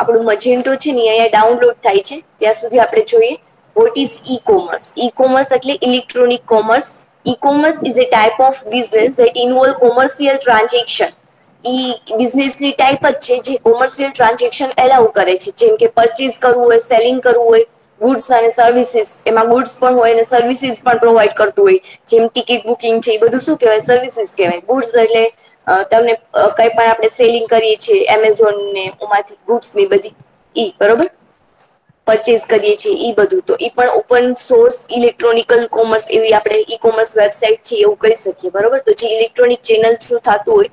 આપણું મજેન્ટો છે ને અહીંયા ડાઉનલોડ થાય છે ત્યાં સુધી આપણે જોઈએ what is e-commerce. E-commerce એટલે electronic commerce. E-commerce is a type of business that involve commercial transaction. બિઝનેસની ટાઈપ જ છે જે કોમર્શિયલ ટ્રાન્ઝેક્શન એલાઉ કરે છે, જેમ કે પરચેઝ કરવું હોય, સેલિંગ કરવું હોય, ગુડ્સ અને સર્વિસીસ. એમાં ગુડ્સ પણ હોય અને સર્વિસીસ પણ પ્રોવાઈડ કરતું હોય, જેમ ટિકિટ બુકિંગ છે, એ બધું શું કહેવાય? સર્વિસીસ કહેવાય. ગુડ્સ એટલે તમને કઈ પણ આપણે સેલિંગ કરીએ છીએ એમેઝોન ને એમાંથી ગુડ્સ ની બધી બરોબર પરચેઝ કરીએ છીએ ઈ બધું. તો ઈ પણ ઓપન સોર્સ ઇલેક્ટ્રોનિકલ કોમર્સ એવી આપણે ઈ કોમર્સ વેબસાઇટ છે એવું કહી શકીએ, બરોબર. તો જે ઇલેક્ટ્રોનિક ચેનલ થ્રુ થતું હોય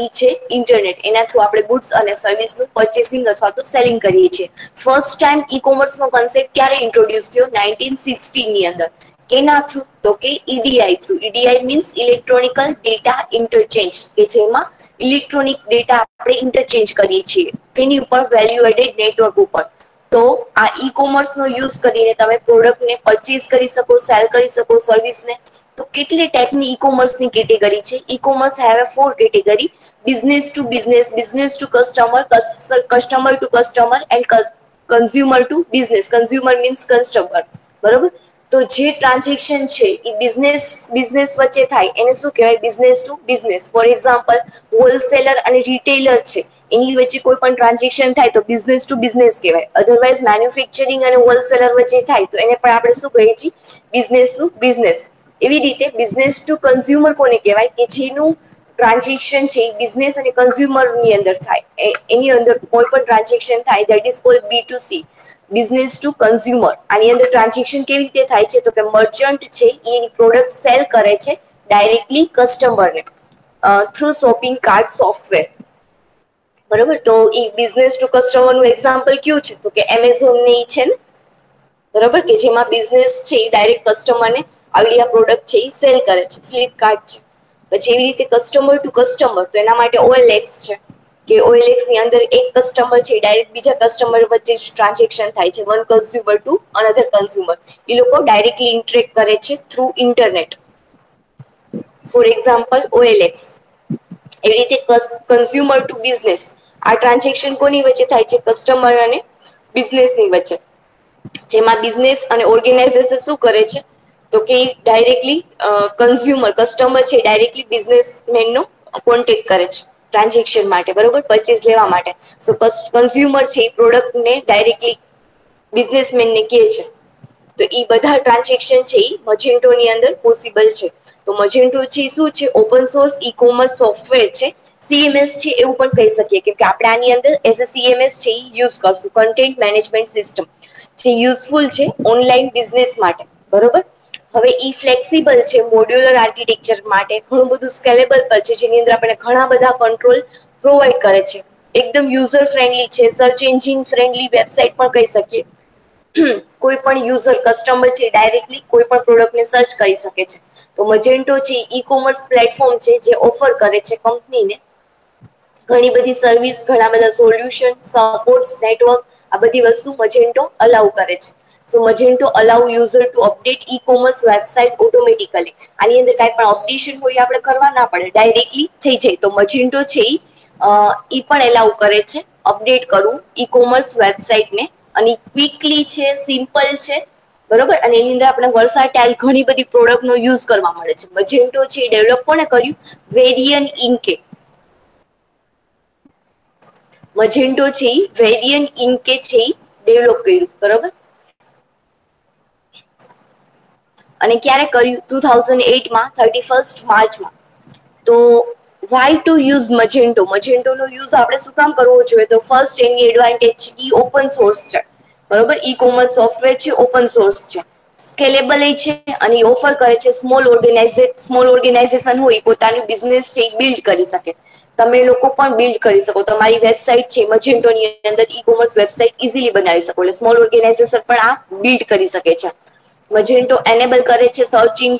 ઈ છે ઇન્ટરનેટ. એના થ્રુ આપણે ગુડ્સ અને સર્વિસનું પરચેસિંગ અથવા તો સેલિંગ કરીએ છીએ. ફર્સ્ટ ટાઈમ ઈ કોમર્સનો કોન્સેપ્ટ ક્યારે ઇન્ટ્રોડ્યુસ થયો? 1916 ની અંદર. કેના થ્રુ? તો કે EDI through. EDI means electronical data interchange, કે જેમાં ઇલેક્ટ્રોનિક ડેટા આપણે ઇન્ટરચેન્જ કરીએ છીએ તેની ઉપર વેલ્યુ એડેડ નેટવર્ક ઉપર. તો આ ઈ કોમર્સનો યુઝ કરીને તમે પ્રોડક્ટને પરચેઝ કરી શકો, સેલ કરી શકો, સર્વિસને. તો કેટલી ટાઈપની ઈ કોમર્સની કેટેગરી છે? E commerce have 4 category: business to business, business to customer, customer to customer and consumer to business. Consumer means customer, બરોબર. તો જે ટ્રાન્ઝેક્શન છે એ બિઝનેસ વચ્ચે થાય એને શું કહેવાય? Business to business. For example, wholesaler અને રિટેલર છે, એની વચ્ચે કોઈ પણ ટ્રાન્ઝેક્શન થાય તો બિઝનેસ ટુ બિઝનેસ કહેવાય. અધરવાઇઝ મેન્યુફેક્ચરિંગ અને હોલસેલર વચ્ચે થાય તો એને પણ આપણે શું કહીએ છીએ? Business to business. એવી રીતે બિઝનેસ ટુ કન્ઝ્યુમર કોને કહેવાય? કે જેનું ટ્રાન્ઝેક્શન છે એ બિઝનેસ અને કન્ઝ્યુમર ની અંદર થાય. એની અંદર કોઈ પણ ટ્રાન્ઝેક્શન થાય that is called B2C, business to consumer. આની અંદર ટ્રાન્ઝેક્શન કેવી રીતે થાય છે? તો કે મર્ચન્ટ છે એની પ્રોડક્ટ સેલ કરે છે ડાયરેક્ટલી કસ્ટમરને થ્રુ શોપિંગ કાર્ટ સોફ્ટવેર, બરોબર. તો એ બિઝનેસ ટુ કસ્ટમર નું એક્ઝામ્પલ કયું છે? તો કે એમેઝોન ની છે ને, બરોબર, કે જેમાં બિઝનેસ છે એ ડાયરેક્ટ કસ્ટમરને આવી આ પ્રોડક્ટ છે એ સેલ કરે છે. ફ્લિપકાર્ટ છે. પછી એવી રીતે કસ્ટમર ટુ કસ્ટમર, તો એના માટે OLX છે, કે OLX ની અંદર એક કસ્ટમર છે ડાયરેક્ટ બીજા કસ્ટમર વચ્ચે ટ્રાન્ઝેક્શન થાય છે, one consumer to another consumer. એ લોકો ડાયરેક્ટલી ઇન્ટરેક્ટ કરે છે through internet. For example OLX. એવી રીતે કન્ઝ્યુમર ટુ બિઝનેસ, આ ટ્રાન્ઝેક્શન કોની વચ્ચે થાય છે? કસ્ટમર અને બિઝનેસની વચ્ચે. જેમાં બિઝનેસ અને ઓર્ગેનાઇઝેશન શું કરે છે? તો કે ડાયરેક્ટલી કન્ઝ્યુમર કસ્ટમર છે ડાયરેક્ટલી બિઝનેસમેન નો કોન્ટેક્ટ કરે છે ટ્રાન્ઝેક્શન માટે, બરોબર, પરચેઝ લેવા માટે. સો કન્ઝ્યુમર છે એ પ્રોડક્ટને ડાયરેક્ટલી બિઝનેસમેનને કહે છે. તો એ બધા ટ્રાન્ઝેક્શન છે એ મજેન્ટોની અંદર પોસિબલ છે. તો મજેન્ટો છે શું છે? ઓપન સોર્સ ઈ કોમર્સ સોફ્ટવેર છે. CMS છે એવું પણ કહી શકીએ, કેમ કે આપણે આની અંદર એઝ અ CMS છે એ યુઝ કરશું. કન્ટેન્ટ મેનેજમેન્ટ સિસ્ટમ જે યુઝફુલ છે ઓનલાઈન બિઝનેસ માટે, બરોબર. હવે ઈ ફ્લેક્સિબલ છે, મોડ્યુલર આર્કિટેક્ચર માટે ઘણું બધું સ્કેલેબલ પર છે, જેની અંદર આપણે ઘણા બધા કંટ્રોલ પ્રોવાઈડ કરે છે. એકદમ યુઝર ફ્રેન્ડલી છે, સર્ચ એન્જિન ફ્રેન્ડલી વેબસાઇટ પણ કહી શકીએ. કોઈ પણ યુઝર કસ્ટમર છે ડાયરેક્ટલી કોઈ પણ પ્રોડક્ટને સર્ચ કરી શકે છે. તો મજેન્ટો છે ઈ કોમર્સ પ્લેટફોર્મ છે જે ઓફર કરે છે કંપનીને ઘણી બધી સર્વિસ, ઘણા બધા સોલ્યુશન, સપોર્ટ નેટવર્ક. આ બધી વસ્તુ મજેન્ટો અલાઉ કરે છે. So Magento allow user to update e-commerce website automatically. આની અંદર કઈ પણ અપડેશન હોય આપણે કરવા ના પડે, ડાયરેક્ટલી થઈ જાય. તો મજેન્ટો છે ઈ પણ એલાઉ કરે છે અપડેટ કરવું ઈ કોમર્સ વેબસાઇટને. અને ક્વિકલી છે, સિમ્પલ છે, બરોબર. અને એની અંદર આપણે વર્સાટાઇલ ઘણી બધી પ્રોડક્ટનો યુઝ કરવા મળે છે. મજેન્ટો છે એ ડેવલપ કોને કર્યું? વેરિયન ઇન્કે. મજેન્ટો છે વેરિયન ઇન્કે છે ડેવલપ કર્યું, બરોબર. અને ક્યારે કર્યું? 2008માં 31 માર્ચમાં. તો why to use Magento? Magento નો યુઝ આપણે શું કામ કરવો જોઈએ? તો ફર્સ્ટ એની એડવાન્ટેજ ઈ ઓપન સોર્સ છે, બરોબર. ઈ કોમર્સ સોફ્ટવેર છે, ઓપન સોર્સ છે, સ્કેલેબલ છે, અને ઓફર કરે છે સ્મોલ ઓર્ગેનાઇઝેશન હોય પોતાનું બિઝનેસ છે બિલ્ડ કરી શકે. તમે લોકો પણ બિલ્ડ કરી શકો. તમારી વેબસાઇટ છે મજેન્ટોની અંદર ઈ કોમર્સ વેબસાઇટ ઇઝીલી બનાવી શકો. એટલે સ્મોલ ઓર્ગેનાઇઝેશન પણ આ બિલ્ડ કરી શકે છે. મજેન્ટો એનેબલ કરે છે સર્ચિંગ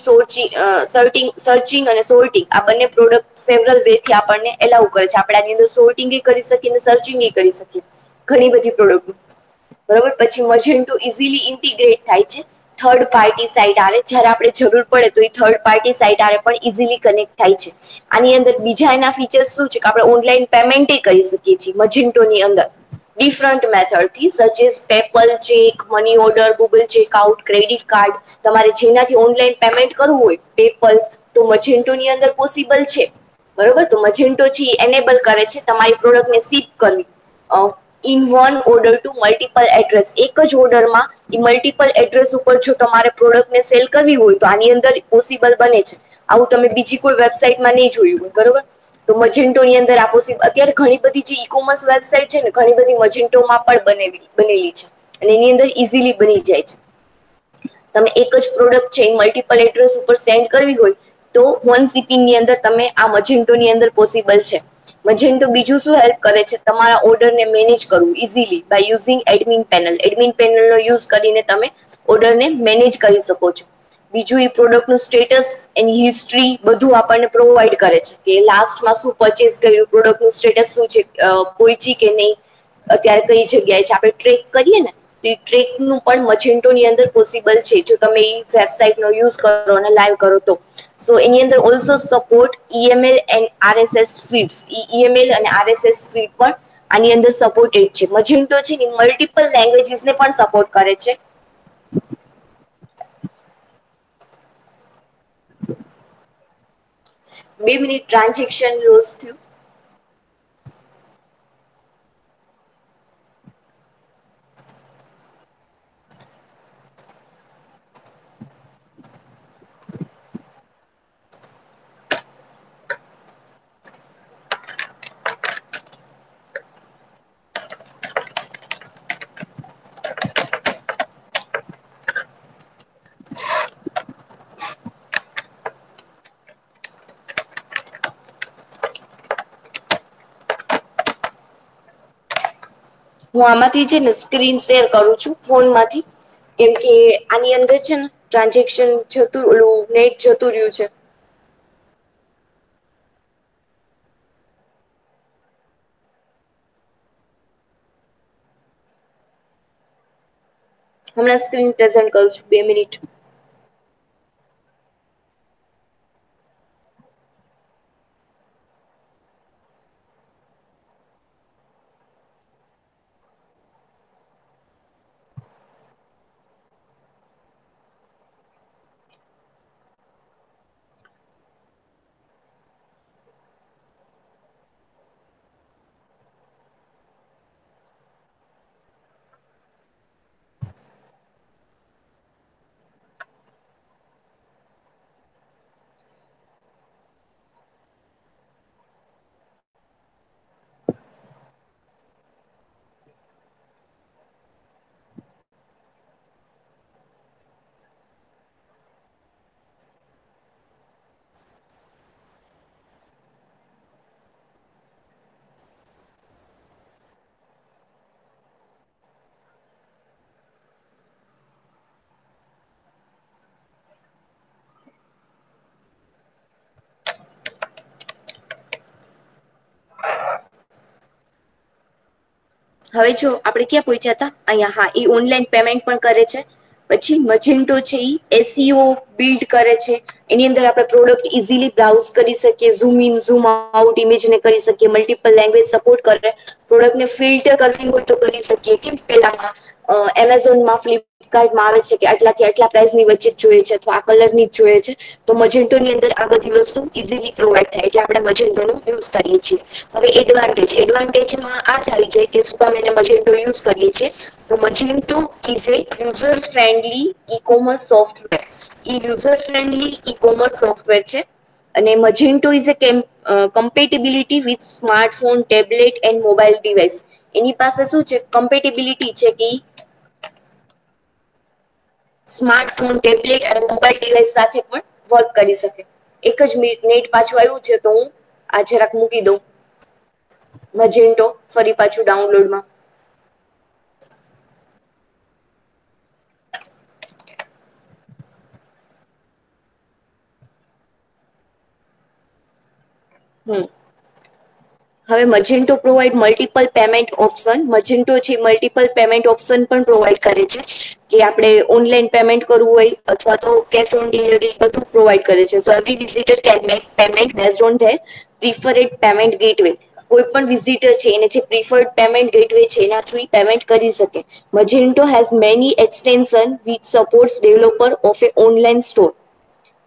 અને સોર્ટિંગ. આ બંને પ્રોડક્ટ સેવરલ વે થી આપણને એલાઉ કરે છે. આપણે આની અંદર સોર્ટિંગ કરી શકીએ અને સર્ચિંગ કરી શકીએ ઘણી બધી પ્રોડક્ટ, બરોબર. પછી મજેન્ટો ઇઝીલી ઇન્ટિગ્રેટ થાય છે થર્ડ પાર્ટી સાઇટ આવે. જ્યારે આપણે જરૂર પડે તો એ થર્ડ પાર્ટી સાઇટ આવે પણ ઇઝીલી કનેક્ટ થાય છે. આની અંદર બીજા એના ફીચર્સ શું છે કે આપણે ઓનલાઈન પેમેન્ટ કરી શકીએ છીએ મજેન્ટોની અંદર, ડિફરન્ટ મેથડથી such as PayPal check, money order, Google checkout, credit card. તમારે જેનાથી ઓનલાઈન પેમેન્ટ કરવું હોય પેપલ તો મજેન્ટોની અંદર પોસિબલ છે. બરોબર, તો મજેન્ટો છે એ એનેબલ કરે છે તમારી પ્રોડક્ટને શિપ કરવી in one order to multiple address. એક જ ઓર્ડરમાં એ મલ્ટિપલ એડ્રેસ ઉપર જો તમારે પ્રોડક્ટને સેલ કરવી હોય તો આની અંદર પોસિબલ બને છે. આવું તમે બીજી કોઈ વેબસાઇટમાં નહીં જોયું હોય. બરોબર, તો મજેન્ટોની અંદર આ પોસિબલ. અત્યારે ઘણી બધી જે ઈ કોમર્સ વેબસાઇટ છે ને ઘણી બધી મજેન્ટોમાં પણ બનેલી છે અને એની અંદર ઇઝીલી બની જાય છે. તમે એક જ પ્રોડક્ટ છે મલ્ટિપલ એડ્રેસ ઉપર સેન્ડ કરવી હોય તો વન શિપિંગ ની અંદર તમે આ મજેન્ટોની અંદર પોસિબલ છે. મજેન્ટો બીજું શું હેલ્પ કરે છે તમારા ઓર્ડરને મેનેજ કરવું easily by using admin panel. Admin પેનલનો યુઝ કરીને તમે ઓર્ડરને મેનેજ કરી શકો છો. બીજું એ પ્રોડક્ટનું સ્ટેટસ, એની હિસ્ટ્રી બધું આપણને પ્રોવાઈડ કરે છે કે લાસ્ટમાં શું પરચેસ કર્યું, પ્રોડક્ટનું સ્ટેટસ શું છે, પહોંચી કે નહીં, અત્યારે કઈ જગ્યાએ છે, આપણે ટ્રેક કરીએ ને તો એ ટ્રેકનું પણ મજેન્ટોની અંદર પોસિબલ છે જો તમે એ વેબસાઇટનો યુઝ કરો અને લાઈવ કરો તો. સો એની અંદર also support EML and RSS feeds. EML અને આરએસએસ ફીડ પણ આની અંદર સપોર્ટેડ છે. મજેન્ટો છે એ મલ્ટિપલ લેંગ્વેજીસને પણ સપોર્ટ કરે છે. 2 મિનિટ, ટ્રાન્ઝેક્શન લોસ થયું. હું આમાંથી છે ને સ્ક્રીન શેર કરું છું ફોનમાંથી, કેમ કે આની અંદર છે ને ટ્રાન્ઝેક્શન જતું ઓલું નેટ જતું રહ્યું છે. હમણાં સ્ક્રીન પ્રેઝન્ટ કરું છું, 2 મિનિટ. હવે જો આપણે ક્યાં પહોંચ્યા હતા અહીંયા. હા, એ ઓનલાઈન પેમેન્ટ પણ કરે છે. પછી મજેન્ટો છે એ એસઈઓ બિલ્ડ કરે છે. એની અંદર આપણે પ્રોડક્ટ ઇઝીલી બ્રાઉઝ કરી શકીએ, ઝૂમ ઇન ઝૂમ આઉટ ઇમેજને કરી શકીએ, મલ્ટિપલ લેંગ્વેજ સપોર્ટ કરે, પ્રોડક્ટને ફિલ્ટર કરવી હોય તો કરી શકીએ. કેમ પેલામાં એમેઝોનમાં, ફ્લિપકાર્ટમાં આવે છે કે આટલાથી આટલા પ્રાઇસની વચ્ચે જ જોઈએ છે અથવા આ કલરની જ જોઈએ છે, તો મજેન્ટોની અંદર આ બધી વસ્તુ ઇઝીલી પ્રોવાઈડ થાય એટલે આપણે મજેન્ટોનો યુઝ કરીએ છીએ. હવે એડવાન્ટેજમાં આ જ આવી જાય કે શું કામ એને મજેન્ટો યુઝ કરીએ છીએ. તો Magento is a user friendly e commerce software. એ user friendly e commerce software છે અને Magento is a compatibility with smartphone, tablet and mobile device. એની પાસે શું છે કમ્પેટેબિલિટી છે કે સ્માર્ટફોન, ટેબ્લેટ અને મોબાઈલ ડિવાઇસ સાથે પણ વર્ક કરી શકે. એક જ મિનિટ, નેટ પાછું આવ્યું છે તો હું આ જરાક મૂકી દઉં મજેન્ટો ફરી પાછું ડાઉનલોડમાં. હવે મજેન્ટો પ્રોવાઈડ મલ્ટિપલ પેમેન્ટ ઓપ્શન. મજેન્ટો છે મલ્ટિપલ પેમેન્ટ ઓપ્શન પણ પ્રોવાઈડ કરે છે કે આપણે ઓનલાઈન પેમેન્ટ કરવું હોય અથવા તો કેશ ઓન ડિલિવરી બધું પ્રોવાઈડ કરે છે. So every visitor can make payment based on their preferred payment gateway. કોઈ પણ વિઝિટર છે એને જે પ્રિફર્ડ પેમેન્ટ ગેટવે છે એના થ્રુ પેમેન્ટ કરી શકે. Magento has many extension which supports developer of a online store.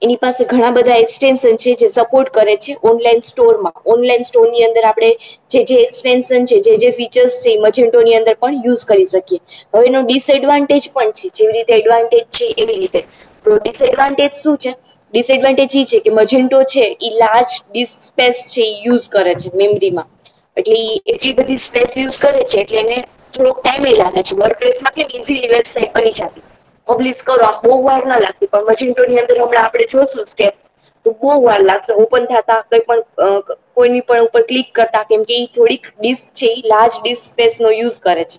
એની પાસે ઘણા બધા એક્સટેન્શન છે જે સપોર્ટ કરે છે ઓનલાઈન સ્ટોરમાં. ઓનલાઈન સ્ટોરની અંદર આપણે જે એક્સટેન્શન છે, જે ફીચર્સ છે મજેન્ટોની અંદર પણ યુઝ કરી શકીએ. હવે એનો ડિસએડવાન્ટેજ પણ છે, જેવી રીતે એડવાન્ટેજ છે એવી રીતે. તો ડિસએડવાન્ટેજ શું છે? ડિસએડવાન્ટેજ એ છે કે મજેન્ટો છે એ લાર્જ ડિસ્ક સ્પેસ છે એ યુઝ કરે છે મેમરીમાં. એટલે એટલી બધી સ્પેસ યુઝ કરે છે એટલે એને થોડોક ટાઈમ લાગે છે. વર્ડપ્રેસમાં કેમ ઇઝીલી વેબસાઇટ બની જતી, પબ્લિશ કરો આમ બહુ વાર ના લાગતી, પણ મજેન્ટોની અંદર હમણાં આપણે જોશું સ્ટેપ તો બહુ વાર લાગશે ઓપન થતા, કંઈ પણ કોઈની પણ ઉપર ક્લિક કરતા, કેમ કે એ થોડીક ડિસ્ક છે એ લાર્જ ડિસ્ક સ્પેસ નો યુઝ કરે છે.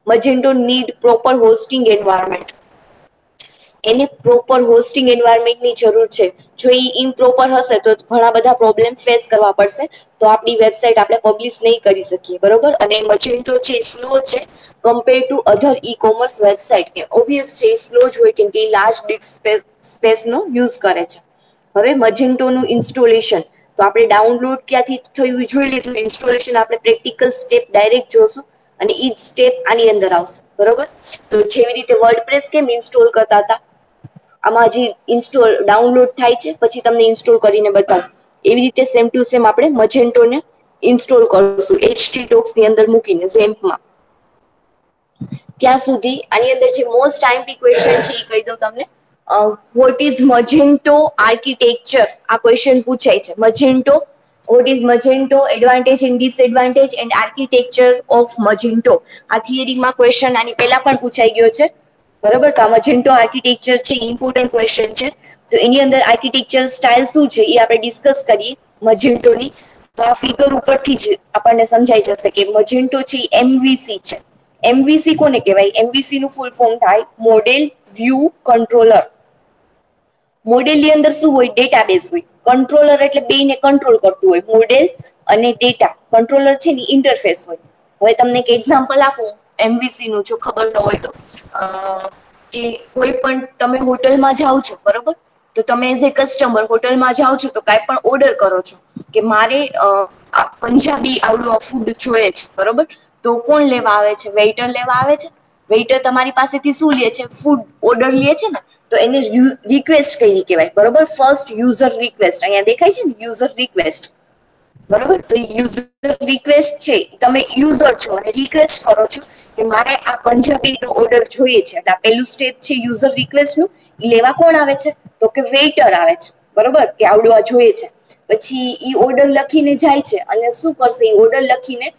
Magento need proper hosting environment. એને પ્રોપર હોસ્ટિંગ એન્વાયરમેન્ટની જરૂર છે. જો એ ઇમ્પ્રોપર હશે તો ઘણા બધા પ્રોબ્લેમ ફેસ કરવા પડશે. તો આપણી વેબસાઇટ આપણે પબ્લિશ નહીં કરી શકીએ, બરોબર. અને મજેન્ટો છે સ્લો છે compare to other e commerce website. કે ઓબ્વિયસ છે એ સ્લો જ હોય કેમ કે એ લાર્જ ડિસ્ક સ્પેસ નો યુઝ કરે છે. હવે મજેન્ટોનું ઇન્સ્ટોલેશન તો આપણે ડાઉનલોડ ક્યાંથી થયું જોઈ લીધું. ઇન્સ્ટોલેશન આપણે પ્રેક્ટિકલ સ્ટેપ ડાયરેક્ટ જોશું અને ઈ જ સ્ટેપ આની અંદર આવશે, બરોબર. તો જેવી રીતે વર્ડપ્રેસ કેમ ઇન્સ્ટોલ કરતા હતા, આમાં જે ઇન્સ્ટોલ ડાઉનલોડ થાય છે પછી તમને ઇન્સ્ટોલ કરીને બતાવું, એવી રીતે સેમ ટુ સેમ આપણે મજેન્ટોને ઇન્સ્ટોલ કરશું htdocs ની અંદર મૂકીને ઝેમ્પમાં. ત્યાં સુધી આની અંદર જે મોસ્ટ આઈએમપી ક્વેશ્ચન છે એ કહી દઉં તમને. What is Magento architecture? આ ક્વેશ્ચન પૂછાય છે. મજેન્ટો, what is Magento, advantage and disadvantage and architecture of Magento. આ થિયરીમાં ક્વેશ્ચન આની પહેલા પણ પૂછાઈ ગયો છે, બરોબર. તો આ મજેન્ટો આર્કિટેક્ચર છે ઇમ્પોર્ટન્ટ ક્વેશ્ચન છે. તો એની અંદર આર્કિટેક્ચર સ્ટાઇલ શું છે એ આપણે ડિસ્કસ કરીએ મજેન્ટોની. તો આ ફિગર ઉપરથી જ આપણને સમજાઈ જશે કે મજેન્ટો છે એમવીસી છે. એમવીસી કોને કહેવાય? એમવીસી નું ફૂલ ફોર્મ થાય મોડેલ વ્યૂ કંટ્રોલર. મોડેલ ની અંદર શું હોય? ડેટાબેઝ હોય. કંટ્રોલર એટલે બેને કંટ્રોલ કરતું હોય. મોડેલ અને ડેટા કંટ્રોલર છે ને ઇન્ટરફેસ હોય. હવે તમને એક એક્ઝામ્પલ આપું એમવીસી નું, જો ખબર ન હોય તો. કે કોઈ પણ તમે હોટલમાં જાઓ છો, બરોબર. તો તમે એઝ એ કસ્ટમર હોટલમાં જાઓ છો તો કાંઈ પણ ઓર્ડર કરો છો કે મારે પંજાબી આવડું ફૂડ જોઈએ છે, બરોબર. તો કોણ લેવા આવે છે? વેઇટર લેવા આવે છે. વેઇટર તમારી પાસેથી શું લે છે? ફૂડ ઓર્ડર લે છે ને, તો એને રિક્વેસ્ટ કરી કહેવાય, બરોબર. ફર્સ્ટ યુઝર રિક્વેસ્ટ અહીંયા દેખાય છે ને, યુઝર રિક્વેસ્ટ, બરોબર. તો યુઝર રિક્વેસ્ટ છે, તમે યુઝર છો અને રિક્વેસ્ટ કરો છો કે મારે આ પંજાબી નો ઓર્ડર જોઈએ છે. એટલે આ પેલું સ્ટેપ છે યુઝર રિક્વેસ્ટ નું. લેવા કોણ આવે છે? તો કે વેઇટર આવે છે, બરોબર. કે આવડું આ જોઈએ છે. પછી ઈ ઓર્ડર લખીને જાય છે અને શું કરશે? ઈ ઓર્ડર લખીને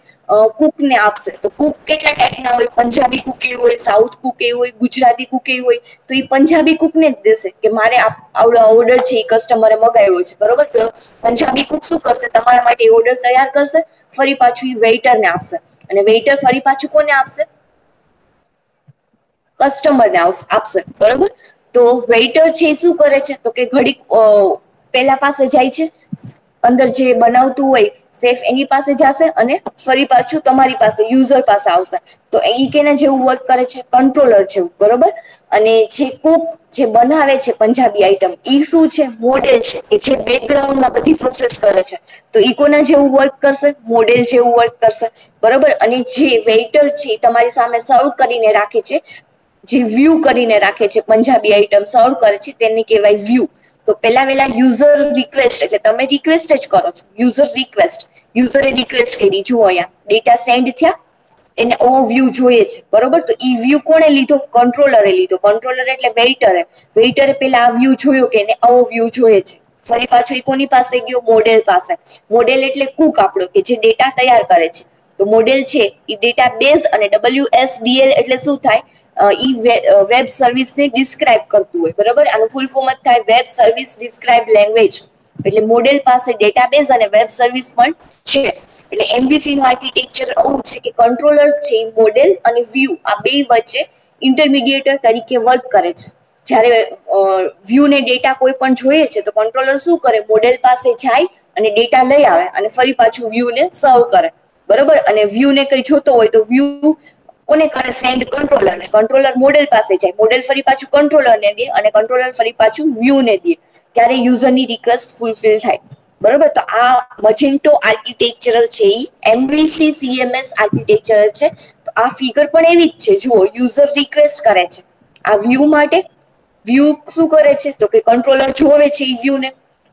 કુક ને આપશે. તો કુક કેટલા ટાઈપના હોય? પંજાબી કુક એ હોય, સાઉથ કુક એ હોય, ગુજરાતી કુક એ હોય. તો એ પંજાબી કુક ને જ દેશે કે મારે આવડો ઓર્ડર છે એ કસ્ટમરે મગાવ્યો છે, બરોબર. તો પંજાબી કુક શું કરશે? તમારા માટે ઓર્ડર તૈયાર કરશે, ફરી પાછું એ વેઇટર ને આપશે અને વેઇટર ફરી પાછું કોને આપશે? કસ્ટમરને આપશે, બરોબર. તો વેઇટર છે શું કરે છે? તો કે ઘડીક પેલા પાસે જાય છે, અંદર જે બનાવતું હોય સેફ એની પાસે જશે અને ફરી પાછું તમારી પાસે યુઝર પાસે આવશે. તો એ કેના જેવું વર્ક કરે છે? કંટ્રોલર જેવું, બરોબર. અને જે કુક જે બનાવે છે પંજાબી આઈટમ, ઈ શું છે? મોડેલ છે કે જે બેકગ્રાઉન્ડમાં બધી પ્રોસેસ કરે છે. તો ઈ કોના જેવું વર્ક કરશે? મોડેલ જેવું વર્ક કરશે, બરોબર. અને જે વેઇટર છે તમારી સામે સર્વ કરીને રાખે છે, જે વ્યૂ કરીને રાખે છે, પંજાબી આઈટમ સર્વ કરે છે, તેને કહેવાય વ્યૂ. તો પેલા યુઝર રિક્વેસ્ટ એટલે તમે રિક્વેસ્ટ જ કરો છો. યુઝર રિક્વેસ્ટ, યુઝરે રિક્વેસ્ટ કરી, જુઓ અહીંયા ડેટા સેન્ડ થયા, એને ઓ વ્યૂ જોઈએ છે, બરોબર. તો ઈ વ્યૂ કોણે લીધો? કંટ્રોલરે લીધો. કંટ્રોલર એટલે વેઇટરે. વેઇટરે પેલા આ વ્યૂ જોયો કે એને આવો વ્યૂ જોઈએ છે. ફરી પાછો એ કોની પાસે ગયો? મોડેલ પાસે. મોડેલ એટલે કુક આપણો કે જે ડેટા તૈયાર કરે છે. તો મોડેલ છે એ ડેટા બેઝ અને WSDL એટલે શું થાય? ઈ વેબ સર્વિસ ને ડિસ્ક્રાઇબ કરતું હોય, બરોબર. આનું ફૂલ ફોર્મ જ થાય વેબ સર્વિસ ડિસ્ક્રાઇબ લેંગ્વેજ. એટલે મોડેલ પાસે ડેટાબેઝ અને વેબ સર્વિસ પણ છે. એટલે એમવીસી નું આર્કિટેક્ચર એવું છે કે કંટ્રોલર છે મોડેલ અને વ્યૂ આ બે વચ્ચે ઇન્ટરમીડિયેટર તરીકે વર્ક કરે છે. જયારે વ્યૂ ને ડેટા કોઈ પણ જોઈએ છે તો કંટ્રોલર શું કરે? મોડેલ પાસે જાય અને ડેટા લઈ આવે અને ફરી પાછું વ્યૂ ને સર્વ કરે, બરોબર. અને વ્યૂ ને કઈ જોતો હોય તો વ્યૂ કોને કરે? સેન્ડ કંટ્રોલર ને. કંટ્રોલર મોડેલ પાસે જાય, મોડેલ ફરી પાછું કંટ્રોલર ને દે અને કંટ્રોલર ફરી પાછું વ્યૂ ને દે, ત્યારે યુઝર ની રિક્વેસ્ટ ફૂલફિલ થાય. બરોબર. તો આ મજેન્ટો આર્કિટેક્ચર છે એ MVC CMS આર્કિટેક્ચર છે. તો આ ફિગર પણ એવી જ છે. જુઓ, યુઝર રિક્વેસ્ટ કરે છે આ વ્યૂ માટે. વ્યૂ શું કરે છે તો કે કંટ્રોલર જોવે છે એ વ્યૂ ને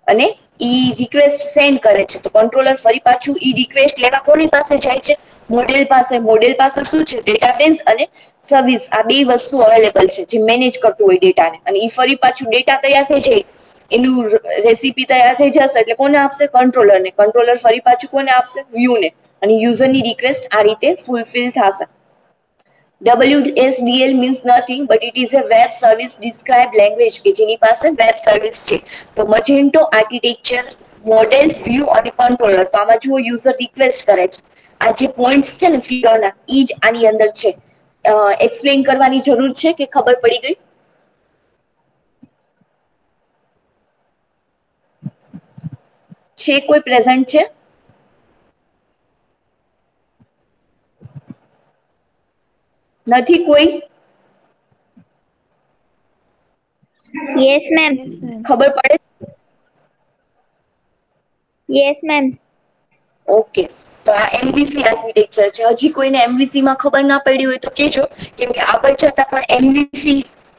અને ઈ રિક્વેસ્ટ સેન્ડ કરે છે. તો કંટ્રોલર ફરી પાછું ઈ રિક્વેસ્ટ લેવા કોની પાસે જાય છે? મોડેલ પાસે. મોડેલ પાસે શું છે? ડેટાબેઝ અને સર્વિસ. આ બે વસ્તુ અવેલેબલ છે જે મેનેજ કરતું હોય ડેટાને. અને ઈ ફરી પાછું ડેટા તૈયાર થઈ જાય, એનું રેસીપી તૈયાર થઈ જશે એટલે કોને આપશે? કંટ્રોલરને. કંટ્રોલર ફરી પાછું કોને આપશે? વ્યૂને. અને યુઝરની રિક્વેસ્ટ આ રીતે ફૂલફિલ થશે. WSDL means nothing but it is a web service described language કે જેની પાસે વેબ સર્વિસ છે. તો મજેન્ટો આર્કિટેક્ચર, મોડેલ, વ્યૂ અને કંટ્રોલર. તો આમાં જુઓ યુઝર રિક્વેસ્ટ કરે છે. આ જે પોઈન્ટ્સ છે ને ફિગરના ઈ જ આની અંદર છે. એક્સપ્લેન કરવાની જરૂર છે કે ખબર પડી ગઈ? છે કોઈ પ્રેઝન્ટ છે? નથી કોઈ? Yes, ma'am. ખબર પડે? Yes, ma'am. ઓકે. તો આ MVC આર્કિટેક્ચર છે. હજી કોઈને MVC માં ખબર ના પડી હોય તો કેજો, કેમ કે આગળ જતા પણ MVC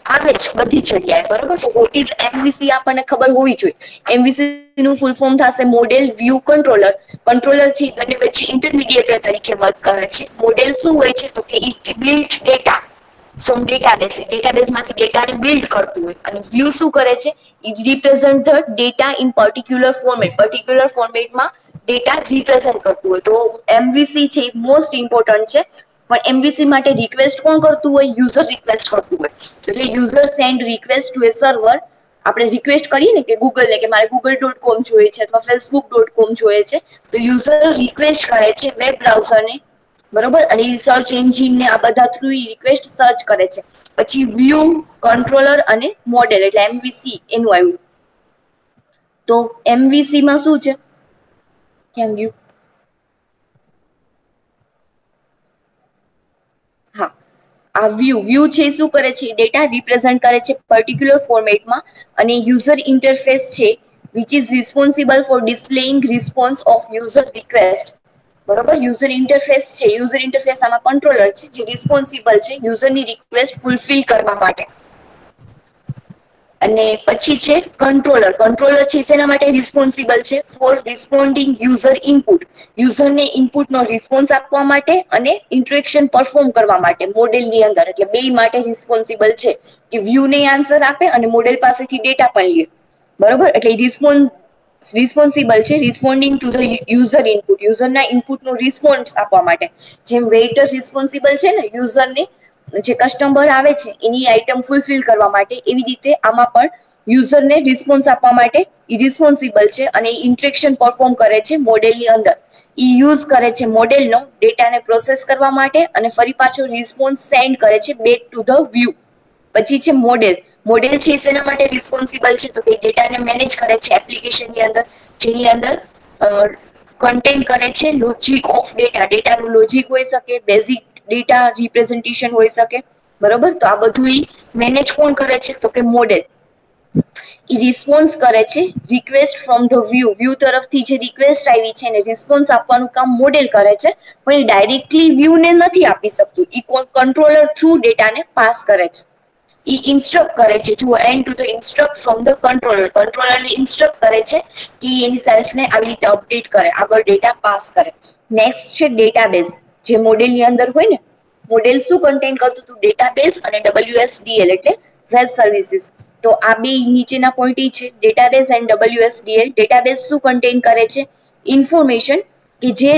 આવે છે બધી જગ્યાએ. બરોબર. તો વોટ ઇઝ MVC આપણને ખબર હોવી જોઈએ. MVC નું ફૂલ ફોર્મ થશે મોડેલ, વ્યૂ, કંટ્રોલર. કંટ્રોલર છે બંને વચ્ચે ઇન્ટરમીડિયેટર તરીકે વર્ક કરે છે. મોડેલ શું હોય છે તો કે it build data from database. ડેટાબેઝમાંથી ડેટાને બિલ્ડ કરતું હોય. અને વ્યૂ શું કરે છે? It represent the data in particular format. Particular ફોર્મેટમાં ડેટા રિપ્રેઝન્ટ કરતું હોય. તો MVC છે મોસ્ટ ઇમ્પોર્ટન્ટ છે. પણ MVC માટે રિક્વેસ્ટ કોણ કરતું હોય? યુઝર રિક્વેસ્ટ કરતું હોય. એટલે યુઝર સેન્ડ રિક્વેસ્ટ ટુ એ સર્વર. આપણે રિક્વેસ્ટ કરીએ ને કે ગૂગલને કે મારે google.com જોઈએ છે અથવા facebook.com જોઈએ છે, તો યુઝર રિક્વેસ્ટ કરે છે વેબ બ્રાઉઝરને. બરોબર. અને સર્ચ એન્જિન ને આ બધા થ્રુ રિક્વેસ્ટ સર્ચ કરે છે. પછી વ્યૂ, કંટ્રોલર અને મોડેલ એટલે MVC એનું આવ્યું. તો MVC માં શું છે? ક્યાં ગયું? હા, આ વ્યૂ છે શું કરે છે? ડેટા રિપ્રેઝન્ટ કરે છે પર્ટિક્યુલર ફોર્મેટમાં. અને યુઝર ઇન્ટરફેસ છે which is responsible for displaying response of user request. બરોબર. યુઝર ઇન્ટરફેસ છે. યુઝર ઇન્ટરફેસ આમાં કંટ્રોલર છે જે રિસ્પોન્સિબલ છે યુઝરની રિક્વેસ્ટ ફૂલફિલ કરવા માટે. અને પછી છે કંટ્રોલર. કંટ્રોલર છે શેના માટે રિસ્પોન્સિબલ છે? For responding user input. યુઝરને ઇનપુટનો રિસ્પોન્સ આપવા માટે અને ઇન્ટરેક્શન પરફોર્મ કરવા માટે મોડેલની અંદર. એટલે બે માટે રિસ્પોન્સિબલ છે કે વ્યૂને આન્સર આપે અને મોડેલ પાસેથી ડેટા પણ લે. બરોબર. એટલે રિસ્પોન્સિબલ છે responding to the user input. યુઝરના ઇનપુટનો રિસ્પોન્સ આપવા માટે. જેમ વેઇટર રિસ્પોન્સિબલ છે ને યુઝરને, જે કસ્ટમર આવે છે એની આઈટમ ફૂલફિલ કરવા માટે, એવી રીતે આમાં પણ યુઝરને રિસ્પોન્સ આપવા માટે ઈ રિસ્પોન્સિબલ છે. અને ઇન્ટરેક્શન પરફોર્મ કરે છે મોડેલની અંદર. ઈ યુઝ કરે છે મોડેલનો ડેટાને પ્રોસેસ કરવા માટે અને ફરી પાછો રિસ્પોન્સ સેન્ડ કરે છે બેક ટુ ધ વ્યૂ. પછી છે મોડેલ. મોડેલ છે શેના માટે રિસ્પોન્સિબલ છે તો કે ડેટાને મેનેજ કરે છે એપ્લિકેશનની અંદર, જેની અંદર કન્ટેન્ટ કરે છે લોજિક ઓફ ડેટા. ડેટાનું લોજિક હોઈ શકે, બેઝિક ડેટા રિપ્રેઝન્ટેશન હોઈ શકે. બરોબર. તો આ બધું ઈ મેનેજ કોણ કરે છે તો કે મોડેલ. ઈ રિસ્પોન્સ કરે છે request from the view. View તરફથી જે રિક્વેસ્ટ આવી છે એને રિસ્પોન્સ આપવાનું કામ મોડેલ કરે છે. પણ એ ડાયરેક્ટલી વ્યૂને નથી આપી શકતું. ઈ કંટ્રોલર થ્રુ ડેટાને પાસ કરે છે. ઈ ઇન્સ્ટ્રક્ટ કરે છે. જુઓ, and to the instruct from the controller. કંટ્રોલરને ઇન્સ્ટ્રક્ટ કરે છે કે એની સેલ્સને આવી રીતે અપડેટ કરે, આગળ ડેટા પાસ કરે. નેક્સ્ટ છે ડેટાબેઝ. જે મોડેલની અંદર હોય ને, મોડેલ શું કન્ટેન કરતું હતું? ડેટાબેઝ અને WSDL એટલે વેબ સર્વિસીસ. તો આ બે નીચેના પોઈન્ટ ઈ છે ડેટાબેઝ એન્ડ WSDL. ડેટાબેઝ શું કન્ટેન કરે છે? ઇન્ફોર્મેશન કે જે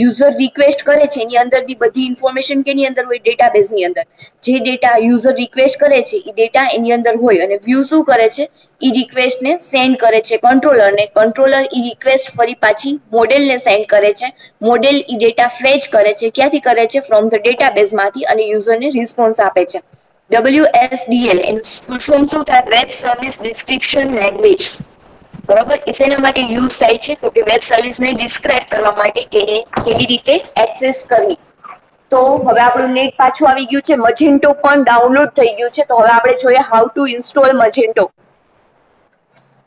યુઝર રિક્વેસ્ટ કરે છે એની અંદરની બધી ઇન્ફોર્મેશન કેની અંદર હોય? ડેટાબેઝની અંદર. જે ડેટા યુઝર રિક્વેસ્ટ કરે છે એ ડેટા એની અંદર હોય. અને વ્યૂ શું કરે છે? ઈ રિક્વેસ્ટને સેન્ડ કરે છે કંટ્રોલરને. કંટ્રોલર ઈ રિક્વેસ્ટ ફરી પાછી મોડેલને સેન્ડ કરે છે. મોડેલ ઈ ડેટા ફેચ કરે છે. ક્યાંથી કરે છે? ફ્રોમ ધ ડેટાબેઝમાંથી. અને યુઝરને રિસ્પોન્સ આપે છે. WSDL એનું ફૂલ ફોર્મ શું થાય? Web service description language. બરોબર. એ શેના માટે યુઝ થાય છે તો કે વેબ સર્વિસને ડિસ્ક્રાઇબ કરવા માટે, એને કેવી રીતે એક્સેસ કરવી. તો હવે આપણું નેટ પાછું આવી ગયું છે. મજેન્ટો પણ ડાઉનલોડ થઈ ગયું છે. તો હવે આપણે જોઈએ હાઉ ટુ ઇન્સ્ટોલ મજેન્ટો.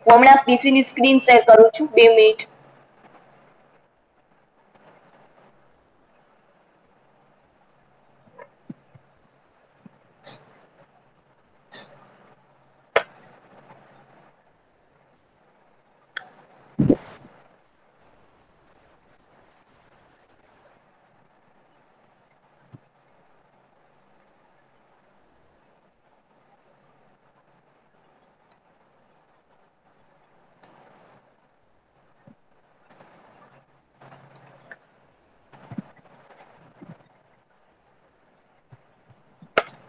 હું હમણાં પીસી ની સ્ક્રીન શેર કરું છું, 2 મિનિટ.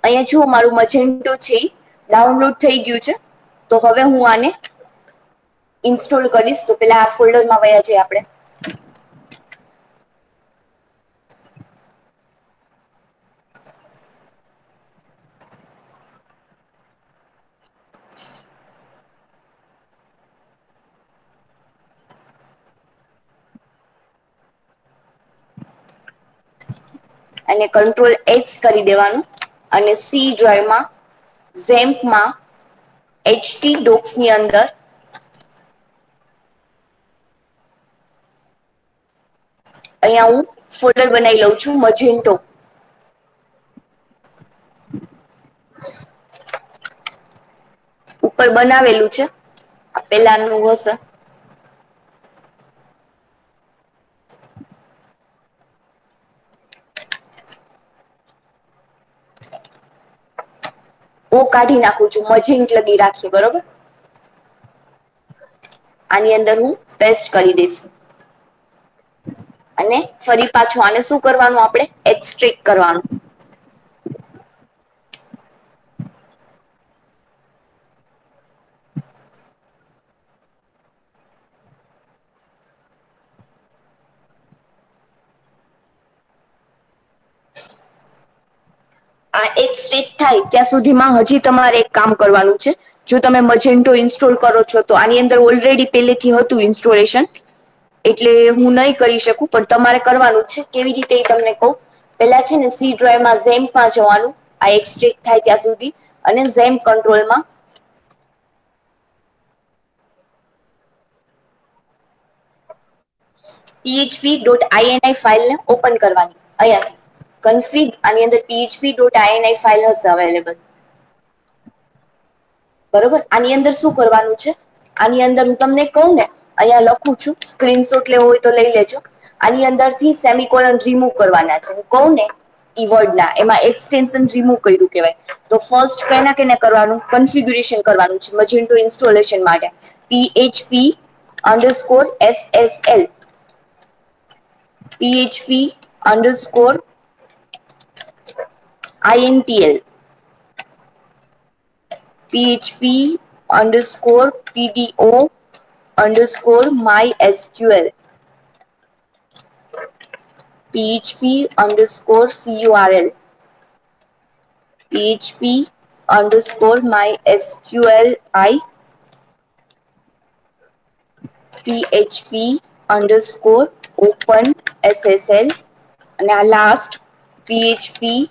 અહીંયા જુઓ મારું મજેન્ટો છે ડાઉનલોડ થઈ ગયું છે. તો હવે હું આને ઇન્સ્ટોલ કરીશ. તો પેલા આ ફોલ્ડરમાં વયા જઈએ આપણે. અને કંટ્રોલ એક્સ કરી દેવાનું અને સી ડ્રાઈવમાં ઝેમ્પમાં એચટી ડોક્સ ની અંદર અહીંયા હું ફોલ્ડર બનાવી લઉં છું મજેન્ટો. ઉપર બનાવેલું છે, આ પેલાનું હશે. ઓ કાઢી નાખું છું, મજેન્ટ લગી રાખીએ, બરોબર. આની અંદર હું પેસ્ટ કરી દઈશ અને ફરી પાછું આને શું કરવાનું, આપણે એક્સ્ટ્રેક્ટ કરવાનું. આ એક્સ્ટ્રેક્ટ થાય ત્યાં સુધીમાં હજી તમારે એક કામ કરવાનું છે. જો તમે મજેન્ટો ઇન્સ્ટોલ કરો છો તો આની અંદર ઓલરેડી પહેલેથી હતું ઇન્સ્ટોલેશન, એટલે હું નહીં કરી શકું, પણ તમારે કરવાનું છે. કેવી રીતે એ તમને કહું. પેલા છે ને સી ડ્રાઈવમાં ઝેમ્પમાં જવાનું, આ એક્સ્ટ્રેક્ટ થાય ત્યાં સુધી, અને ઝેમ્પ કંટ્રોલમાં php.ini ફાઇલને ઓપન કરવાની. અહીંયાથી કન્ફિગ આની અંદર php.ini ફાઇલ હશે અવેલેબલ, બરોબર. આની અંદર શું કરવાનું છે, આની અંદર હું તમને કહું ને, અહીંયા લખું છું, સ્ક્રીનશોટ લેવો હોય તો લઈ લેજો. આની અંદરથી સેમિકોલન રિમૂવ કરવાના છે. હું કહું ને ઈ વર્ડના, એમાં એક્સટેન્શન રિમૂવ કર્યું કહેવાય. તો ફર્સ્ટ કેના કેને કરવાનું, કન્ફિગ્યુરેશન કરવાનું છે મજેન્ટો ઇન્સ્ટોલેશન માટે. php_ssl php_intl php_pdo_mysql php_curl php_mysqli php_openSSL અને આ લાસ્ટ php_mbstring.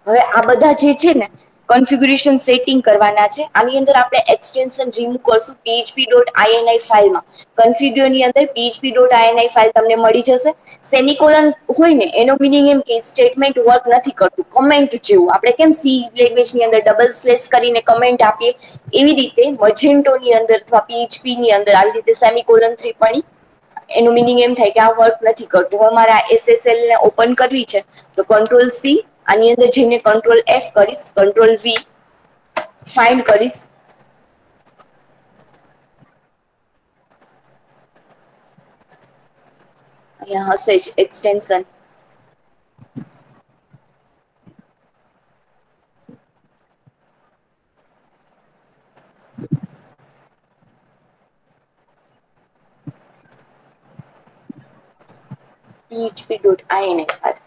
હવે આ બધા જે છે ને કન્ફિગ્યુરેશન સેટિંગ કરવાના છે. આની અંદર આપણે એક્સટેન્શન રિમૂવ કરશું php.ini ફાઇલમાં. કન્ફિગ્યુરની અંદર php.ini ફાઇલ તમને મળી જશે. સેમિકોલન હોય ને એનો મિનિંગ એમ કે સ્ટેટમેન્ટ વર્ક નથી કરતું, કમેન્ટ જેવું. આપણે કેમ સી લેંગ્વેજની અંદર ડબલ સ્લેશ કરીને કમેન્ટ આપીએ, એવી રીતે મજેન્ટોની અંદર અથવા પીએચપી ની અંદર આવી રીતે સેમિકોલન 3 પણ એનું મિનિંગ એમ થાય કે આ વર્ક નથી કરતું. હવે મારે આ એસએસએલ ને ઓપન કરવી છે તો કંટ્રોલ સી, આની અંદર જઈને કંટ્રોલ એફ કરીશ, કંટ્રોલ વી ફાઇન્ડ કરીશ. અહીંયા હશે જ એક્સટેન્શન. php.ini file.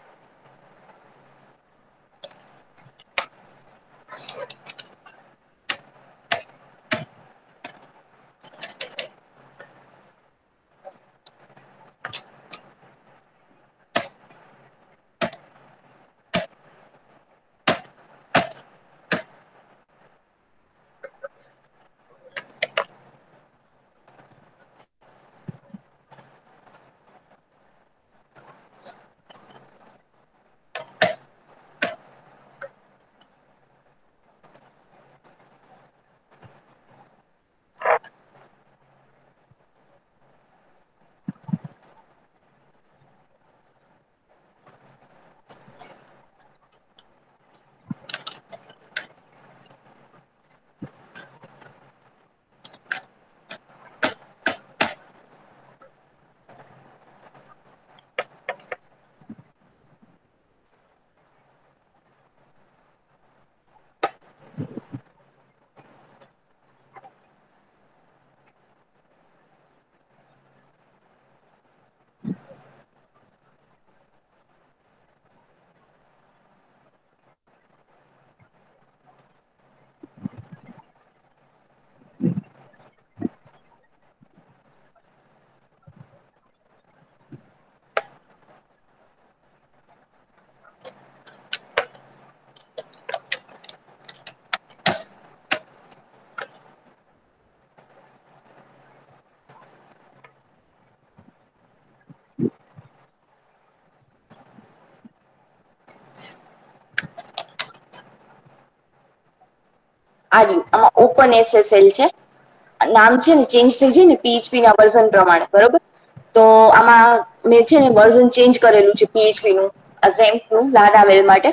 આ રહ્યું, આમાં ઓપન એસએસએલ છે, નામ છે ને ચેન્જ થઈ જાય ને પીએચપી ના વર્ઝન પ્રમાણે, બરોબર. તો આમાં મેં છે ને વર્ઝન ચેન્જ કરેલું છે પીએચપી નું, ઝેમ્પ નું લારાવેલ માટે,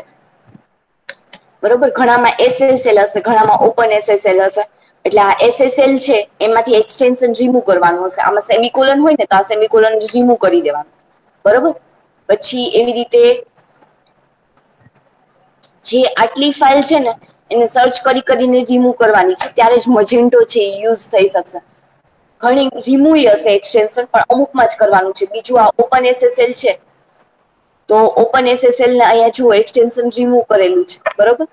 બરોબર. ઘણામાં એસએસએલ હશે, ઘણામાં ઓપન એસએસએલ હશે. એટલે આ એસએસએલ છે એમાંથી એક્સટેન્શન રિમૂવ કરવાનું હશે. આમાં સેમિકોલન હોય ને તો આ સેમિકોલન રિમૂવ કરી દેવાનું, બરોબર. પછી એવી રીતે જે આટલી ફાઇલ છે ને એને સર્ચ કરીને રિમૂવ કરવાની છે, ત્યારે જ મજેન્ટો છે એ યુઝ થઈ શકશે. ઘણી રિમૂવ હશે એક્સટેન્શન, પણ અમુકમાં જ કરવાનું છે. બીજું આ ઓપન એસએસએલ છે, તો ઓપન એસએસએલ ને અહીંયા જુઓ એક્સટેન્શન રિમૂવ કરેલું છે, બરોબર.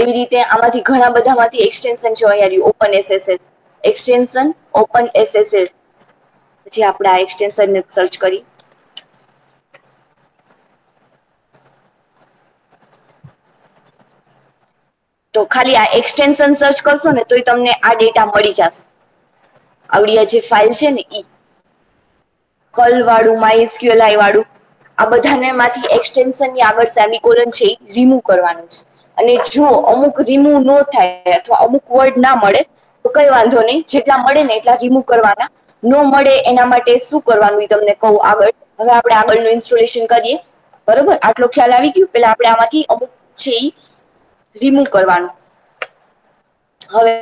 એવી રીતે આમાંથી ઘણા બધામાંથી એક્સટેન્શન છે, અહીંયા open SSL extension open SSL. પછી આપણે આ એક્સટેન્શન ને સર્ચ કરી, તો ખાલી આ એક્સટેન્શન સર્ચ કરશો ને તો તમને આ ડેટા મળી જશે. આવડી આ જે ફાઇલ છે ને ઈ કલ વાળું, માયસ્ક્યુએલઆઈ વાળું, આ બધાને માંથી એક્સટેન્શન ની આગળ સેમિકોલન છે એ રિમૂવ કરવાનું છે. અને જો અમુક રિમૂવ ન થાય અથવા અમુક વર્ડ ના મળે તો કઈ વાંધો નહીં, જેટલા મળે ને એટલા રિમૂવ કરવાના. ન મળે એના માટે શું કરવાનું એ તમને કહું આગળ. હવે આપણે આગળનું ઇન્સ્ટોલેશન કરીએ, બરોબર. આટલો ખ્યાલ આવી ગયો. પેલા આપણે આમાંથી અમુક છે ઈ રિમૂવ કરવાનું. હવે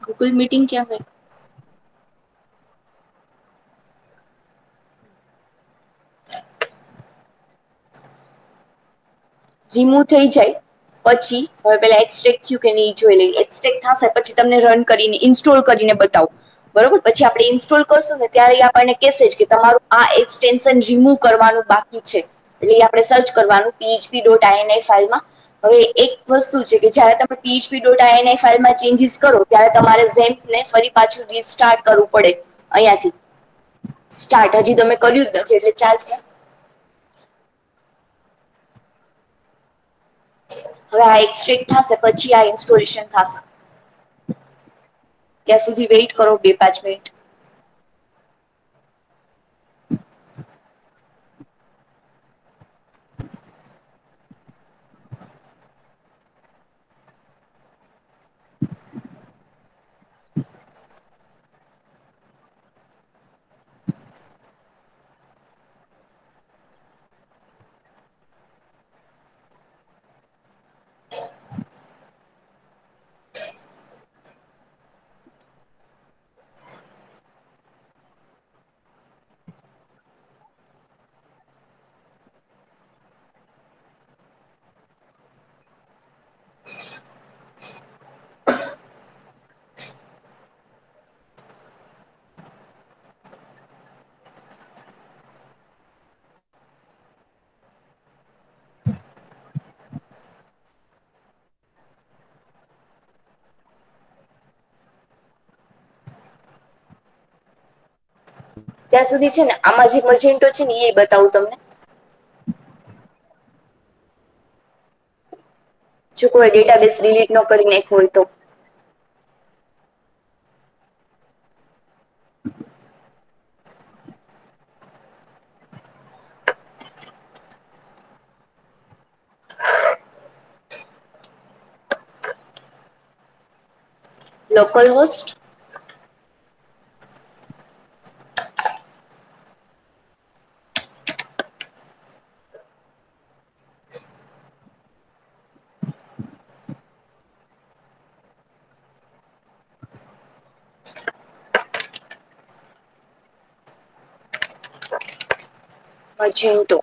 ગૂગલ મીટિંગ ક્યાં ગઈ? રિમૂવ થઈ જાય પછી હવે પેલા એક્સટ્રેક થયું કે નહીં જોઈ લઈએ. એક્સટ્રેક થશે પછી તમને રન કરીને ઇન્સ્ટોલ કરીને બતાવું, બરોબર. પછી આપણે ઇન્સ્ટોલ કરશું ને ત્યારે આપણને કહેશે જ કે તમારું આ એક્સટેન્શન રિમૂવ કરવાનું બાકી છે. એટલે આપણે સર્ચ કરવાનું php.ini ફાઇલમાં. હવે એક વસ્તુ છે કે જયારે તમે php.ini ફાઇલમાં ચેન્જીસ કરો ત્યારે તમારે ઝેમ્પ ને ફરી પાછું રીસ્ટાર્ટ કરવું પડે અહીંયાથી. સ્ટાર્ટ હજી તમે કર્યું જ નથી એટલે ચાલશે. હવે આ એક્સટ્રેક્ટ થશે પછી આ ઇન્સ્ટોલેશન થશે. ત્યાં સુધી વેઇટ કરો 2-5 મિનિટ. ત્યાં સુધી છે ને આમાં જે મજેન્ટો છે ને એ બતાવું તમને. જો કોઈ ડેટાબેઝ ડિલીટ ન કરી નાખ્યો હોય તો. લોકલ હોસ્ટ મજેન્ટો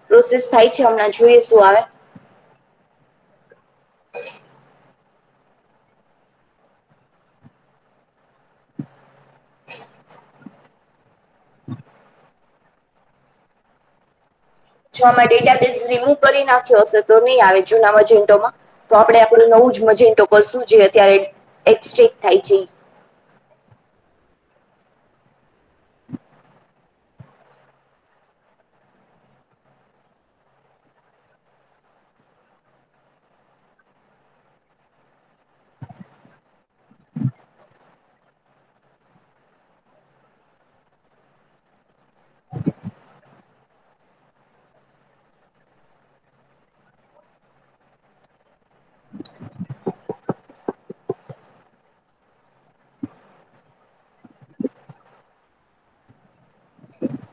પ્રોસેસ થાય છે, હમણાં જોઈએ શું આવે. જો આમાં ડેટાબેઝ રિમૂવ કરી નાખ્યો હશે તો નહીં આવે જૂના મજેન્ટોમાં. તો આપણે આપણું નવું જ મજેન્ટો કરશું જે અત્યારે એક્સટ્રેક થાય છે.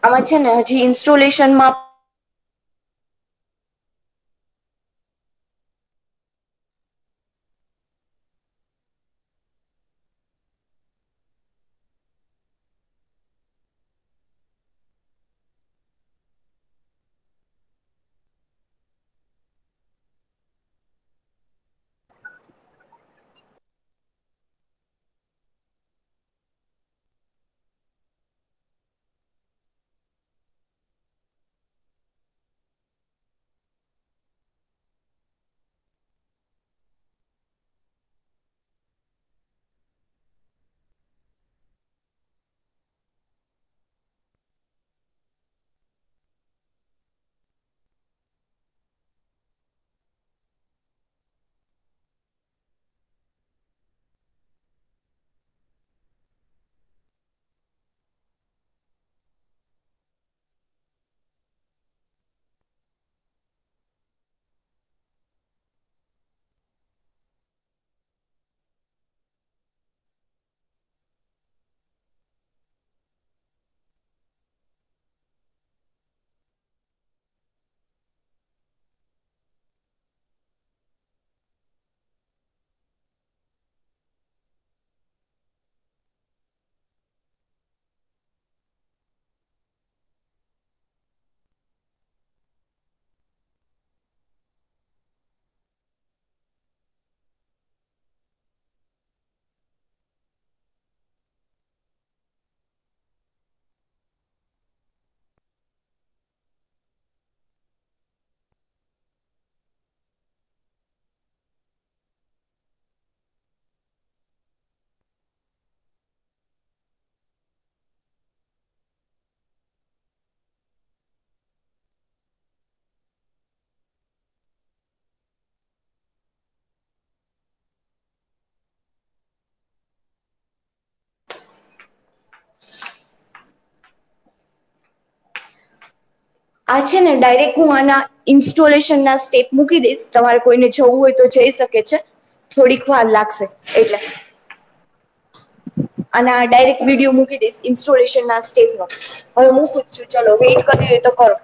આમાં છે ને હજી ઇન્સ્ટોલેશનમાં આ છે ને ડાયરેક્ટ હું આના ઇન્સ્ટોલેશનના સ્ટેપ મૂકી દઈશ. તમારે કોઈને જવું હોય તો જઈ શકે છે, થોડીક વાર લાગશે એટલે. અને ડાયરેક્ટ વિડીયો મૂકી દઈશ ઇન્સ્ટોલેશનના સ્ટેપનો. હવે મૂકું જ છું, ચલો વેઇટ કરવી હોય તો કરો.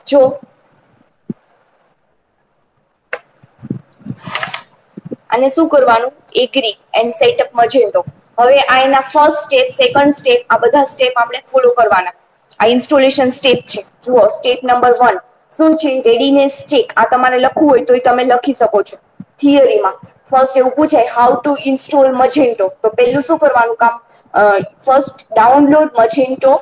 જો અને શું કરવાનું, એગ્રી એન્ડ સેટઅપ મજેન્ટો. હવે આ એના ફર્સ્ટ સ્ટેપ, સેકન્ડ સ્ટેપ, આ બધા સ્ટેપ આપણે ફોલો કરવાના. આ ઇન્સ્ટોલેશન સ્ટેપ છે. જુઓ સ્ટેપ નંબર 1 શું છે, રેડીનેસ ચેક. આ તમારે લખવું હોય તો તમે લખી શકો છો. થિયરીમાં ફર્સ્ટ એવું પૂછાય, હાઉ ટુ ઇન્સ્ટોલ મજેન્ટો. તો પેલું શું કરવાનું કામ, first download Magento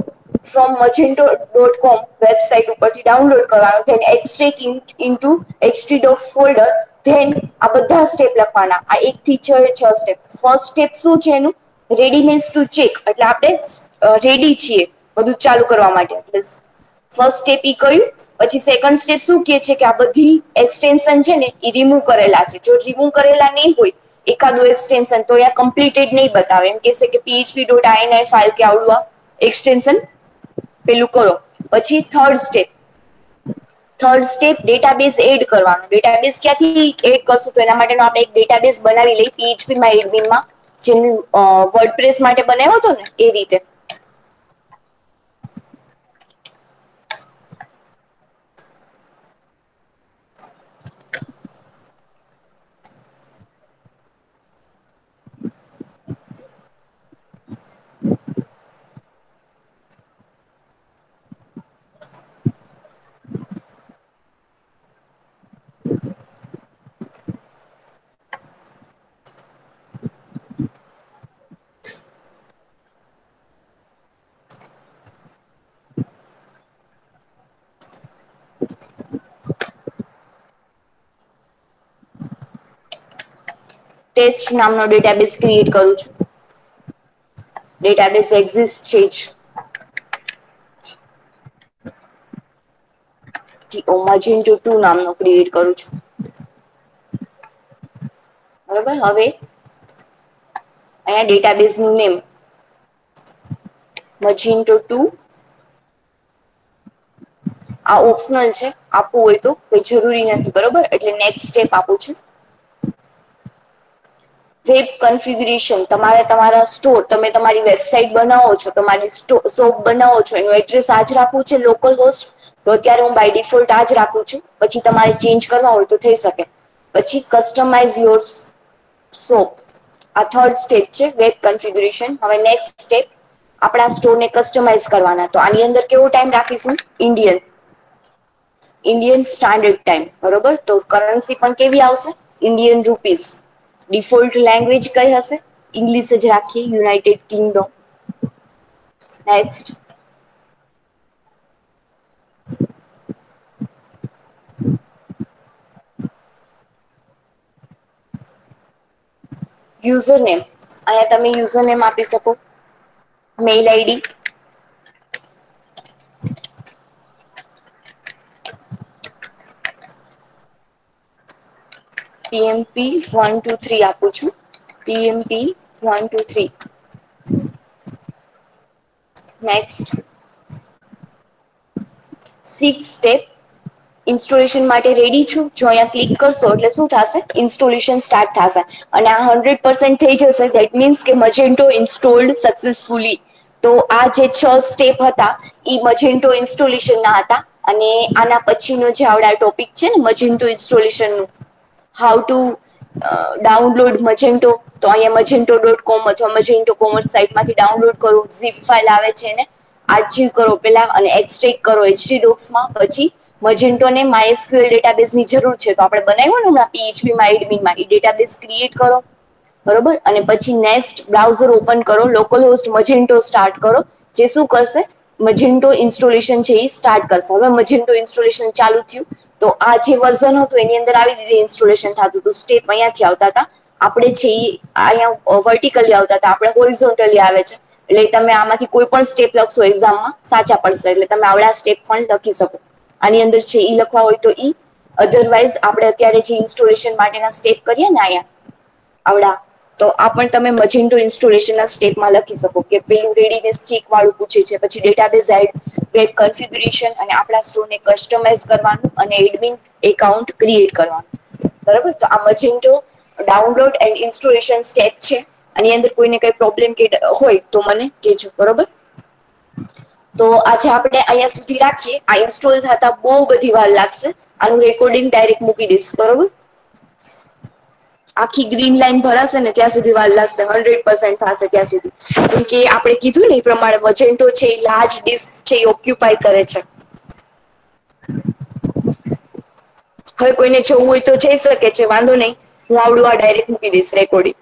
from magento.com website ઉપરથી ડાઉનલોડ કરવાનું. Then extract into htdocs folder. Then આ બધા સ્ટેપ લખવાના. આ 1 થી 6 એ 6 સ્ટેપ. ફર્સ્ટ સ્ટેપ શું છે એનું, રેડીનેસ ટુ ચેક. એટલે આપણે રેડી છીએ બધું ચાલુ કરવા માટે. એટલે ફર્સ્ટ સ્ટેપ ઈ કર્યું. પછી સેકન્ડ સ્ટેપ શું કે છે કે આ બધી એક્સટેન્શન છે ને એ રિમૂવ કરેલા છે. જો રિમૂવ કરેલા નહીં હોય એકાદું એક્સટેન્શન તો એ કમ્પ્લીટેડ નહીં બતાવે. એમ કહેશે કે php.ini ફાઇલ કે આવડું આ એક્સટેન્શન પેલું કરો. પછી થર્ડ સ્ટેપ ડેટાબેઝ એડ કરવાનું. ડેટાબેઝ ક્યાંથી એડ કરશું, તો એના માટેનો આપણે એક ડેટાબેઝ બનાવી લઈ PHP my admin માં, જેમ વર્ડપ્રેસ માટે બનાવ્યો હતો ને એ રીતે. ટેસ્ટ નામનો ડેટાબેઝ ક્રિએટ કરું છું. ડેટાબેઝ એક્ઝિસ્ટ છે જ Magento 2 નામનો ક્રિએટ કરું છું. બરોબર. હવે અહીંયા ડેટાબેઝ નું નેમ Magento 2. આ ઓપ્શનલ છે, આપવું હોય તો, કોઈ જરૂરી નથી. બરોબર, એટલે નેક્સ્ટ સ્ટેપ આપું છું. Web configuration. તમારે તમારા સ્ટોર, તમે તમારી વેબસાઇટ બનાવો છો, તમારી શોપ બનાવો છો, એનું એડ્રેસ આ જ રાખવું છે, લોકલ હોસ્ટ. તો અત્યારે હું બાય ડિફોલ્ટ આ જ રાખું છું. પછી તમારે ચેન્જ કરવા હોય તો થઈ શકે. પછી કસ્ટમાઇઝ યોર શોપ. આ થર્ડ સ્ટેપ છે, વેબ કન્ફિગ્યુરેશન. હવે નેક્સ્ટ સ્ટેપ, આપણા સ્ટોરને કસ્ટમાઇઝ કરવાના. તો આની અંદર કેવો ટાઈમ રાખીશું? Indian standard time. બરોબર. તો કરન્સી પણ કેવી આવશે? Indian rupees. ડિફોલ્ટ લેંગ્વેજ કઈ હશે? ઇંગ્લિશ જ રાખીએ, United Kingdom. Next, user name. અહીંયા તમે યુઝર નેમ આપી શકો. મેઇલ આઈડી, PMP123 આપું છું. PMP123. Next, 6 step. ઇન્સ્ટોલેશન માટે રેડી છું. જો અહીંયા ક્લિક કરશો એટલે શું થશે? ઇન્સ્ટોલેશન સ્ટાર્ટ થશે. અને આ 100% થઈ જશે. ધેટ મીન્સ કે Magento ઇન્સ્ટોલ્ડ સક્સેસફુલી. તો આ જે 6 સ્ટેપ હતા એ Magento ઇન્સ્ટોલેશન ના હતા. અને આના પછીનો જે આવડા ટોપિક છે ને Magento ઇન્સ્ટોલેશન નું, હાઉ ટુ ડાઉનલોડ Magento, તો અહીંયા magento.com અથવા Magento કોમર્સ સાઇટમાંથી ડાઉનલોડ કરો. ઝીપ ફાઇલ આવે છે એને આર્ચીવ કરો પેલા, અને એક્સટ્રેક્ટ કરો HD ડોક્સમાં. પછી Magento ને MySQL ડેટાબેઝની જરૂર છે, તો આપણે બનાવ્યું ને હમણાં PHP MyAdmin એ ડેટાબેઝ ક્રિએટ કરો. બરોબર. અને પછી નેક્સ્ટ બ્રાઉઝર ઓપન કરો, લોકલ હોસ્ટ Magento સ્ટાર્ટ કરો. જે શું કરશે? Magento ઇન્સ્ટોલેશન છે એ સ્ટાર્ટ કરશે. હવે Magento ઇન્સ્ટોલેશન ચાલુ થયું. તો આ જે વર્ઝન હતું એની અંદર આવી રીતે ઇન્સ્ટોલેશન થતું હતું. સ્ટેપ અહીંયાથી આવતા હતા. આપણે છે એ અહીંયા વર્ટિકલી આવતા હતા, આપણે હોરિઝોન્ટલી આવે છે. એટલે તમે આમાંથી કોઈ પણ સ્ટેપ લખશો એક્ઝામમાં સાચા પડશે. એટલે તમે આવડા સ્ટેપ પણ લખી શકો. આની અંદર છે ઈ લખવા હોય તો ઈ, અધરવાઇઝ આપણે અત્યારે જે ઇન્સ્ટોલેશન માટેના સ્ટેપ કરીએ ને અહીંયા આવડા, તો આ પણ તમે Magento ઇન્સ્ટોલેશનના સ્ટેપમાં લખી શકો. કે પેલું રેડીનેસ ચેક વાળું પૂછે છે, પછી ડેટાબેઝ એડ, વેબ કન્ફિગ્યુરેશન, અને આપણા સ્ટોરને કસ્ટમાઇઝ કરવાનું, અને એડમિન એકાઉન્ટ ક્રિએટ કરવાનું. બરાબર. તો આ Magento download and installation step છે. આની અંદર કોઈને કઈ પ્રોબ્લેમ કે હોય તો મને કહેજો. બરોબર. તો આજે આપણે અહીંયા સુધી રાખીએ. આ ઇન્સ્ટોલ થતા બહુ બધી વાર લાગશે. આનું રેકોર્ડિંગ ડાયરેક્ટ મૂકી દઈશ. બરોબર. આખી ગ્રીન લાઈન ભરાશે ને ત્યાં સુધી વાર લાગશે. 100% થશે ત્યાં સુધી. કેમ કે આપણે કીધું ને એ પ્રમાણે Magento છે એ લાર્જ ડિસ્ક છે એ ઓક્યુપાય કરે છે. હવે કોઈને જવું હોય તો જઈ શકે છે, વાંધો નહીં. હું આવડું આ ડાયરેક્ટ મૂકી દઈશ રેકોર્ડિંગ.